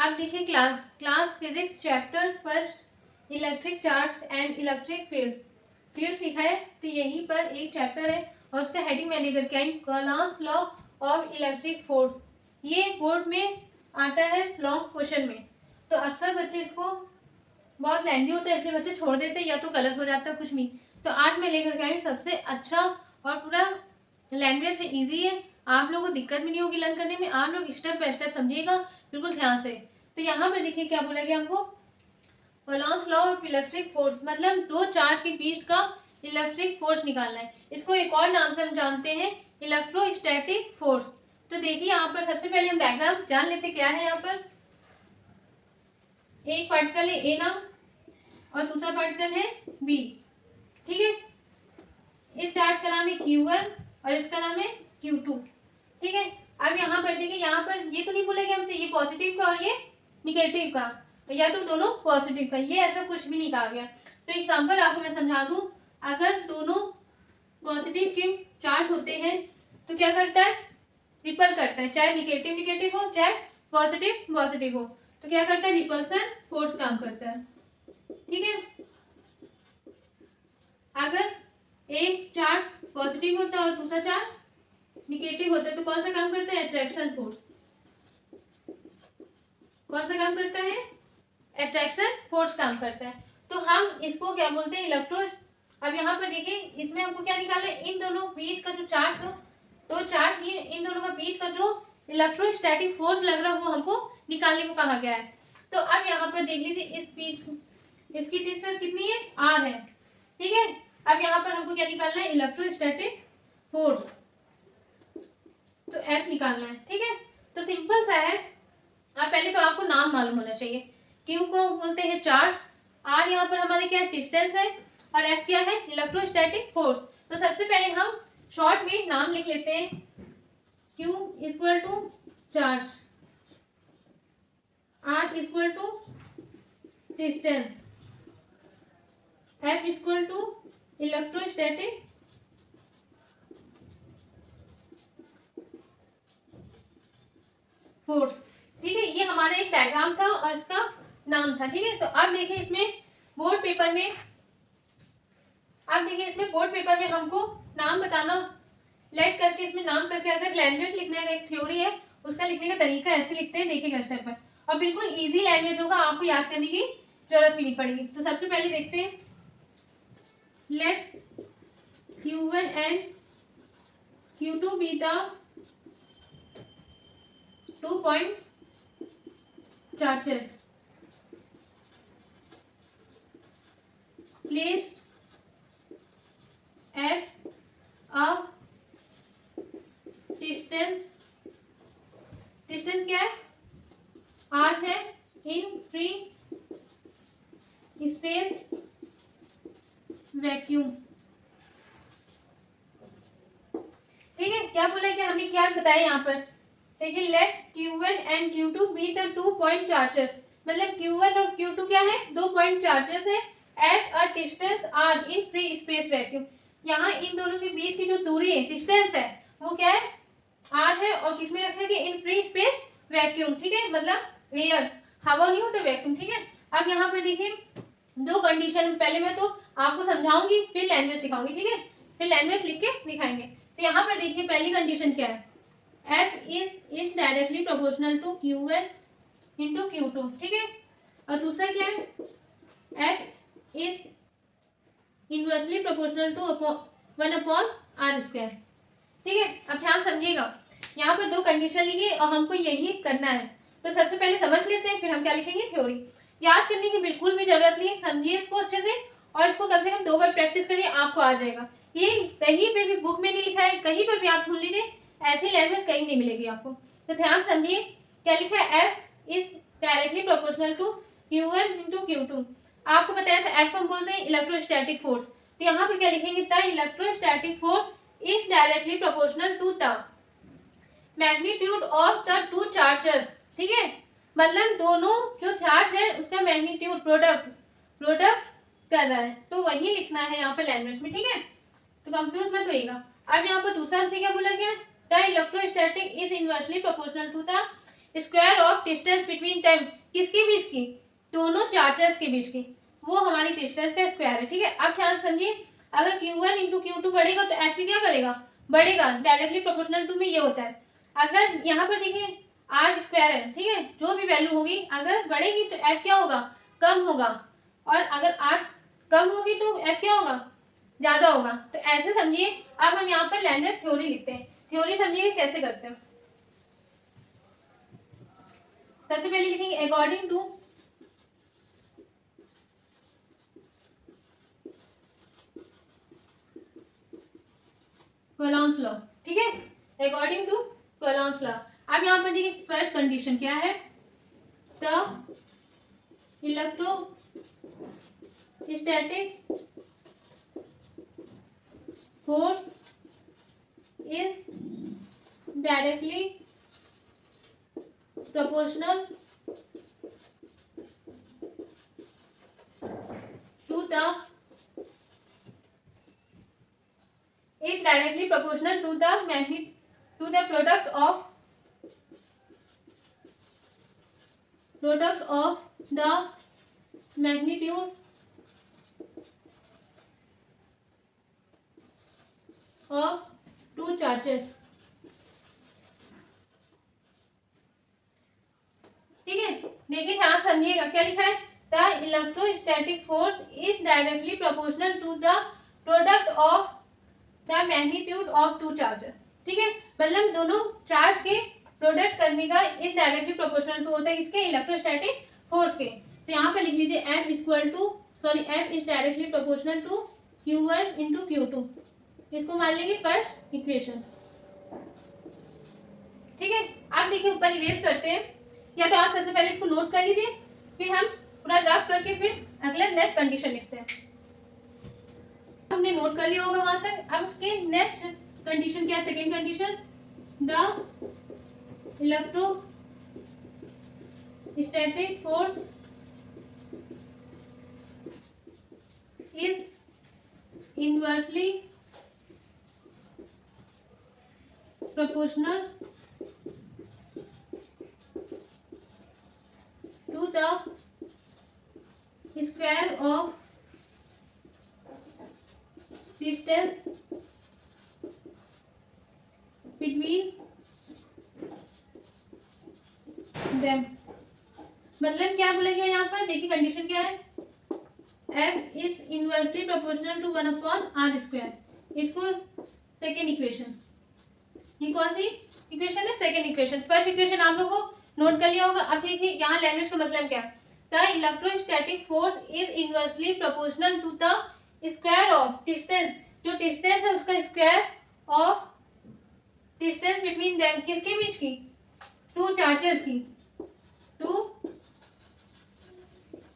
आप देखिए class physics chapter first electric charge and electric field लिखा है। तो यहीं पर एक चैप्टर है और उसका हेडिंग मैं लेकर के आई, कौलॉम्स लॉ ऑफ इलेक्ट्रिक फोर्स। ये बोर्ड में आता है लॉन्ग क्वेश्चन में, तो अक्सर बच्चे इसको बहुत लेंदी होता है इसलिए बच्चे छोड़ देते हैं या तो गलत हो जाता है कुछ भी। तो आज मैं लेकर के आई सबसे अच्छा और पूरा लैंग्वेज है, ईजी है, आप लोगों को दिक्कत भी नहीं होगी लर्न करने में। आप लोग स्टेप बाय स्टेप समझिएगा बिल्कुल ध्यान से। तो यहाँ पर देखिए क्या बोला गया हमको, कौलॉम्स लॉ ऑफ इलेक्ट्रिक फोर्स मतलब दो चार्ज के बीच का इलेक्ट्रिक फोर्स निकालना है। इसको एक और नाम से हम जानते हैं इलेक्ट्रोस्टैटिक फोर्स। तो देखिए यहाँ पर सबसे पहले हम डायग्राम जान लेते क्या है। यहाँ पर एक पार्टिकल है ए नाम और दूसरा पार्टिकल है बी, ठीक है। इस चार्ज का नाम है Q1 और इसका नाम है Q2, ठीक है। अब यहाँ पर देखिए, यहाँ पर ये तो नहीं बोलेगा हमसे ये पॉजिटिव का और ये निगेटिव का, या तो दोनों पॉजिटिव का, ये ऐसा कुछ भी नहीं कहा गया। तो एग्जांपल आपको मैं समझा दूं, अगर दोनों पॉजिटिव के चार्ज होते हैं तो क्या करता है, रिपल करता है, चाहे निगेटिव निगेटिव हो चाहे पॉजिटिव पॉजिटिव हो, तो क्या करता है, रिपल्सन फोर्स काम करता है, ठीक है। अगर एक चार्ज पॉजिटिव होता है और दूसरा चार्ज निगेटिव होता है तो कौन सा काम करता है, अट्रैक्शन फोर्स। कौन सा काम करता है, अट्रैक्शन फोर्स काम करता है। तो हम इसको क्या बोलते हैं, इलेक्ट्रो। अब यहाँ पर देखिए इसमें हमको क्या निकालना है, इन दोनों बीच का जो चार्ज दो चार्ज ये इन दोनों का बीच का जो इलेक्ट्रोस्टैटिक फोर्स लग रहा है वो हमको निकालने को कहा गया है। तो अब यहाँ पर देख लीजिए इस बीच इसकी डिस्टेंस कितनी है, r है, ठीक है। अब यहाँ पर हमको क्या निकालना है, इलेक्ट्रोस्टैटिक फोर्स, तो F निकालना है, ठीक है। तो सिंपल सा है। अब पहले तो आपको नाम मालूम होना चाहिए। Q को बोलते हैं चार्ज, R यहाँ पर हमारे क्या डिस्टेंस है और F क्या है, इलेक्ट्रोस्टैटिक फोर्स। तो सबसे पहले हम शॉर्ट में नाम लिख लेते हैं, Q equal to charge, R equal to distance, F equal to electrostatic force, ठीक है। ये हमारा एक डायग्राम था और इसका नाम था, ठीक है। तो अब देखिए इसमें बोर्ड पेपर में, अब देखिए इसमें बोर्ड पेपर में हमको नाम बताना, लेट करके इसमें नाम करके अगर लैंग्वेज लिखने का एक थ्योरी है उसका लिखने का तरीका ऐसे लिखते हैं, देखिएगा स्टेप पर, और बिल्कुल इजी लैंग्वेज होगा, आपको याद करने की जरूरत भी नहीं पड़ेगी। तो सबसे पहले देखते हैं, let Q1 and Q2 be the 2 point charges placed at a distance, distance क्या है, r है, इन फ्री स्पेस वैक्यूम, ठीक है। क्या बोला है कि हमने क्या बताया यहाँ पर, देखिए let Q1 and Q2 be the 2 point charges, मतलब Q1 और Q2 क्या है, 2 point चार्जेस है at a distance r in free space vacuum. यहाँ इन दोनों के बीच की जो दूरी है, डिस्टेंस है, वो क्या है, r है, और किसमें रखेंगे, इन फ्री स्पेस वैक्यूम, ठीक है, मतलब एयर, हवा नहीं होता वैक्यूम, ठीक है। अब यहाँ पर देखिए दो कंडीशन, पहले मैं तो आपको समझाऊंगी फिर लैंग्वेज दिखाऊंगी, ठीक है, फिर लैंग्वेज लिख के दिखाएंगे। तो यहाँ पर देखिए पहली कंडीशन क्या है, F is directly proportional to Q1 into Q2, ठीक है। और दूसरा क्या है, F is inversely proportional to 1/r², ठीक है। अब ध्यान समझिएगा, यहाँ पर दो कंडीशन लिखी और हमको यही करना है। तो सबसे पहले समझ लेते हैं, फिर हम क्या लिखेंगे, थ्योरी। याद करने की बिल्कुल भी जरूरत नहीं, समझिए इसको अच्छे से और इसको कम से कम 2 बार प्रैक्टिस करिए, आपको आ जाएगा। ये कहीं पे भी बुक में नहीं लिखा है, कहीं पर भी आप ढूंढ लीजिए, ऐसी लैंग्वेज कहीं नहीं मिलेगी आपको। तो ध्यान समझिए क्या लिखा है, F is directly proportional to Q1 into Q2। आपको बताया था F को हम बोलते हैं इलेक्ट्रोस्टैटिक फोर्स, तो यहाँ पर क्या लिखेंगे, the electrostatic force is directly proportional to the magnitude of the 2 charges, ठीक है, मतलब दोनों जो चार्ज है उसका मैग्नीट्यूड प्रोडक्ट कर रहा है, तो वही लिखना है यहाँ पे लैंग्वेज में, ठीक है। तो कंफ्यूज मत होइएगा। अब यहाँ पर दूसरा हमसे क्या बोला गया, the electrostatic is inversely proportional to the square of distance between them, किसके बीच की, दोनों चार्जेस के बीच की, वो हमारी डिस्टेंस का स्क्वायर है। ठीक है, अब ध्यान समझिए, अगर Q1 इंटू Q2 बढ़ेगा तो F भी क्या करेगा, बढ़ेगा, डायरेक्टली प्रोपोर्शनल टू में ये होता है। अगर यहाँ पर देखिए आर स्क्वायर है, ठीक है, जो भी वैल्यू होगी अगर बढ़ेगी तो F क्या होगा, कम होगा, और अगर आर कम होगी तो F क्या होगा, ज्यादा होगा। तो ऐसे समझिए। अब हम यहाँ पर लैंडर थ्योरी लिखते हैं। थ्योरी समझिए कैसे करते हैं। सबसे पहले लिखेंगे अकॉर्डिंग टू कोलॉन्स लॉ। ठीक है, अकॉर्डिंग टू कोलॉन्स लॉ। अब यहाँ पर देखिए फर्स्ट कंडीशन क्या है, the electrostatic force is directly proportional to the is directly proportional to the product of the magnitude of two charges। ठीक है, देखिए ध्यान समझिएगा क्या लिखा है, the electrostatic force is directly proportional to the product of the magnitude of two charges. ठीक है, मतलब दोनों चार्ज के प्रोडक्ट करने का इज डायरेक्टली प्रोपोर्शनल टू होता है इसके इलेक्ट्रोस्टैटिक फोर्स के। तो यहाँ पे लिख लीजिए F is directly proportional to Q1 into Q2, इसको मान लेंगे फर्स्ट इक्वेशन। ठीक है, अब देखिए ऊपर इरेज करते हैं, या तो आप सबसे पहले इसको नोट कर लीजिए, फिर हम पूरा ड्राफ्ट करके फिर अगला नेक्स्ट कंडीशन लिखते हैं। हमने नोट कर लिया होगा वहां तक। अब उसके नेक्स्ट कंडीशन क्या है, second condition, the electrostatic force is inversely proportional to the square of distance between them। मतलब क्या बोलेंगे यहाँ पर, देखिए कंडीशन क्या है, F is inversely proportional to 1/r square। इसको सेकेंड इक्वेशन, ये कौन सी इक्वेशन है, सेकेंड इक्वेशन। फर्स्ट इक्वेशन आप लोगों को नोट कर लिया होगा। अब देखिए यहाँ लैंग्वेज का मतलब क्या है, the electrostatic force is inversely proportional to the square of distance, जो डिस्टेंस है उसका square of distance between them, किसके बीच की, टू चार्जेस की, टू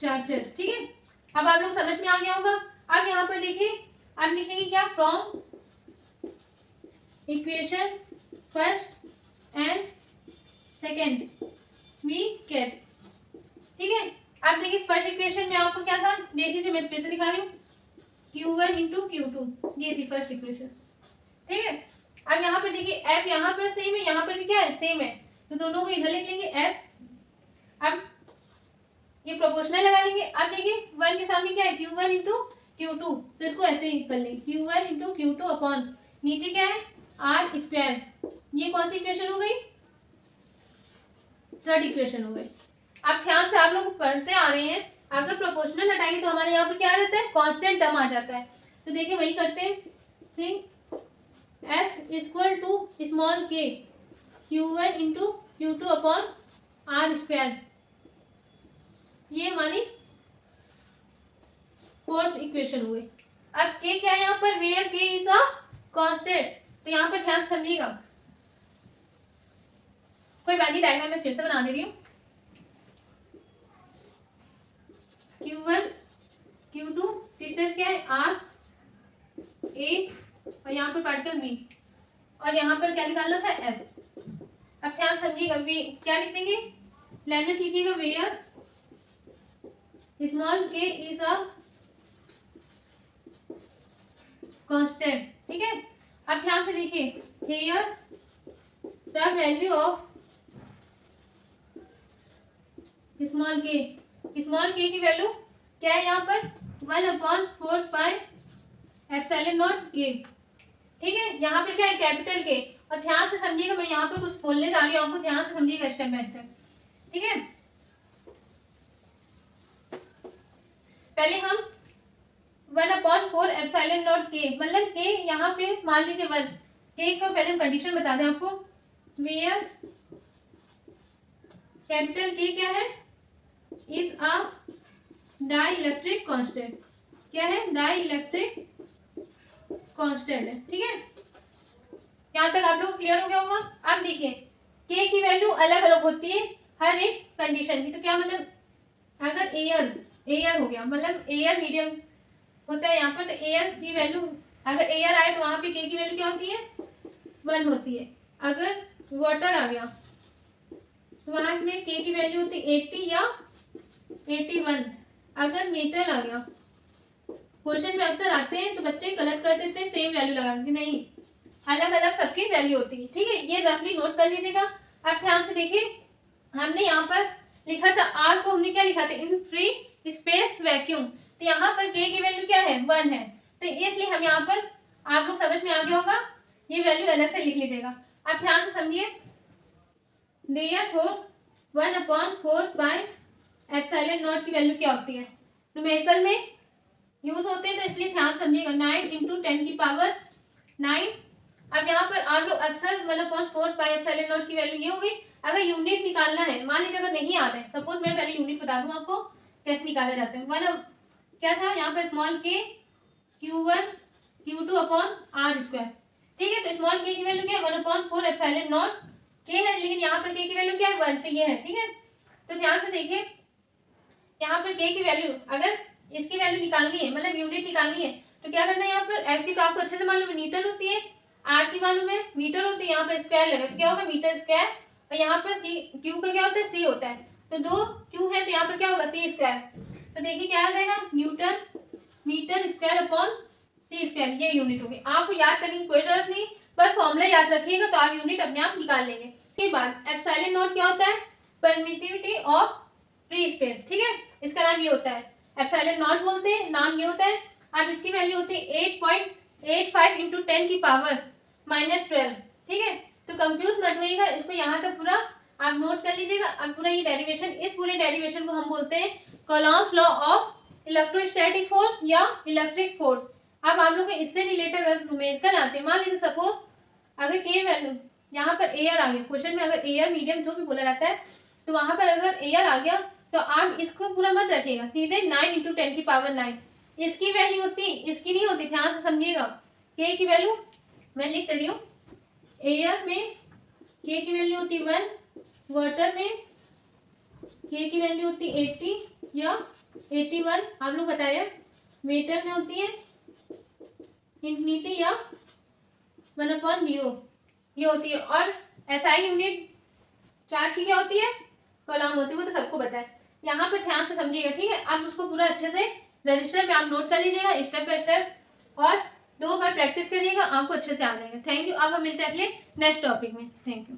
चार्जेस। ठीक है, अब आप लोग समझ में आ गया होगा। अब यहाँ पर देखिए अब लिखेंगे क्या, from equation first and second we get. ठीक है, अब देखिए फर्स्ट इक्वेशन में आपको क्या था, देख लीजिए, मैं फिर से दिखा रही हूँ, Q1 इंटू Q2, ये थी फर्स्ट इक्वेशन। ठीक है, अब यहाँ पर देखिए F यहाँ पर सेम है, यहाँ पर भी क्या है, सेम है, तो दोनों को इधर लिख लेंगे F। अब ये प्रोपोर्शनल लगा लेंगे। अब देखिए 1 के सामने क्या है, Q1 इंटू Q2, तो इसको ऐसे ही कर लेंगे, Q1 इंटू Q2 अपॉन नीचे क्या है, आर स्क्वायर। ये कौन सी इक्वेशन हो गई, थर्ड इक्वेशन हो गई। अब ध्यान से आप लोग पढ़ते आ रहे हैं, अगर प्रोपोर्शनल हटाएंगे तो हमारे यहाँ पर क्या रहता है, कांस्टेंट टर्म आ जाता है। तो देखिए वही करते हैं, think F equal to small k Q1 into Q2 upon r square, ये हमारी फोर्थ इक्वेशन हुई। अब k क्या है यहाँ पर, where k is a constant, तो यहाँ पर ध्यान समझिएगा। कोई बात नहीं, डायग्राम में फिर से बना दे रही हूँ। Q1 Q2 डिस्टेंस क्या है, R A, और यहाँ पर पार्टिकल B, और यहाँ पर क्या निकालना था, F। अब ध्यान समझिएगा, वे क्या लिख देंगे, लैंग्वेज लिखिएगा, where small k is a constant. ठीक है, अब ध्यान से देखिए, here the value of small k की वैल्यू क्या है यहाँ पर 1/4 पाई एप्सिलॉन नॉट के। ठीक है, यहाँ पर क्या है कैपिटल के। और ध्यान से समझिएगा, मैं यहाँ पर कुछ बोलने जा रही हूँ, आपको ध्यान से समझिएगा स्टेप बाय स्टेप। ठीक है, पहले हम 1/4 एप्सिलॉन नॉट के, मतलब के यहाँ पे मान लीजिए 1, के को पहले हम कंडीशन बता दें आपको, वेयर कैपिटल के क्या है, इज अ डाइलेक्ट्रिक कांस्टेंट। क्या है, डाइलेक्ट्रिक कांस्टेंट है। ठीक है, यहाँ तक आप लोग क्लियर हो गया होगा। अब देखिए के की वैल्यू अलग अलग होती है हर एक कंडीशन की। तो क्या मतलब, अगर एयर हो गया, मतलब एयर मीडियम होता है यहाँ पर, तो एयर की वैल्यू अगर एयर आए तो वहां पे के की वैल्यू क्या होती है 1 होती है। अगर वाटर आ गया तो वहां में के की वैल्यू होती है 80 या 81। अगर मेटल आ गया, क्वेश्चन में अक्सर आते हैं तो बच्चे गलत कर देते हैं, सेम वैल्यू लगा के, नहीं अलग अलग सबकी वैल्यू होती है। ठीक है, ये रफली नोट कर लीजिएगा। अब ध्यान से देखिए, हमने यहाँ पर लिखा था आर को, हमने क्या लिखा था, इन फ्री स्पेस वैक्यूम। तो यहाँ पर के की वैल्यू क्या है 1 है, तो इसलिए हम यहाँ पर, आप लोग समझ में आ गया होगा, ये वैल्यू अलग से लिख लीजिएगा। अब ध्यान से समझिए, देयरफॉर 1/4 पाई एप्सिलॉन नॉट की वैल्यू क्या होती है, न्यूमेरिकल में यूज होते हैं, तो इसलिए ध्यान समझिएगा 9 × 10 की पावर 9। अब यहाँ पर आप लोग अक्सर 1/4 पाई एप्सिलॉन नॉट की वैल्यू ये होगी। अगर यूनिट निकालना है, मान लीजिए अगर नहीं आता है, सपोज मैं पहले यूनिट बता दूं आपको कैसे निकाले जाते हैं। क्या था यहाँ पर स्मॉल के Q1 Q2 upon r square. ठीक है, तो स्मॉल के की वैल्यू क्या है 1/4 एप्सिलॉन नॉट के है, लेकिन यहाँ पर के की वैल्यू क्या है 1, तो ये है। ठीक है, तो ध्यान से देखिए, यहाँ पर के की वैल्यू अगर इसकी वैल्यू निकालनी है, मतलब यूनिट निकालनी है, तो क्या करना है, यहाँ पर एफ की तो आपको अच्छे से मालूम है न्यूटन होती है, आर की मालूम है मीटर होती है, यहाँ पर स्क्वायर लगा तो क्या होगा मीटर स्क्वायर, और यहाँ पर सी क्यू का क्या होता है सी होता है, तो 2 क्यू है तो यहाँ पर क्या होगा सी स्क्वायर। तो देखिए क्या आ जाएगा न्यूटन मीटर स्क्वायर अपॉन सी स्क्वायर, ये यूनिट होगी। आपको याद करने की कोई जरूरत नहीं, बस फॉर्मूला याद रखिएगा तो आप यूनिट अपने आप निकाल लेंगे। इसके बाद एप्सिलॉन नॉट क्या होता है, परमिटिविटी ऑफ फ्री स्पेस। ठीक है, इसका नाम ये होता है, एप्सिलॉन नॉट बोलते हैं, नाम ये होता है। अब इसकी वैल्यू होती है 8.85 × 10 की पावर -12। ठीक है, तो कंफ्यूज मत होइएगा, इसको यहाँ तक पूरा आप नोट कर लीजिएगा। अब पूरा ये डेरिवेशन, इस पूरे डेरिवेशन को हम बोलते हैं कौलॉम्स लॉ ऑफ इलेक्ट्रोस्टैटिक फोर्स या इलेक्ट्रिक फोर्स। अब आप लोग इससे रिलेटेड अगर न्यूमेरिकल आते हैं, मान लीजिए सपोज अगर के वैल्यू यहाँ पर एयर आ गया, क्वेश्चन में अगर एयर मीडियम जो भी बोला जाता है, तो वहां पर अगर एयर आ गया तो आप इसको पूरा मत रखिएगा, सीधे 9 × 10 की पावर 9 इसकी वैल्यू होती, इसकी नहीं होती, ध्यान से समझिएगा। के की वैल्यू मैं लिख रही हूँ, एयर में के की वैल्यू होती 1, वाटर में के की वैल्यू होती 80 या 81, आप लोग बताया, मेटल में होती है इंफिनिटी या 1/0 ये होती है। और एसआई यूनिट चार्ज की क्या होती है कौलॉम होती है, वो तो सबको पता है। यहाँ पर ध्यान से समझिएगा। ठीक है, आप उसको पूरा अच्छे से रजिस्टर पे आप नोट कर लीजिएगा स्टेप बाय स्टेप, और 2 बार प्रैक्टिस करिएगा, आपको अच्छे से आ जाएगा। Thank you. अब हम मिलते हैं अगले नेक्स्ट टॉपिक में। Thank you.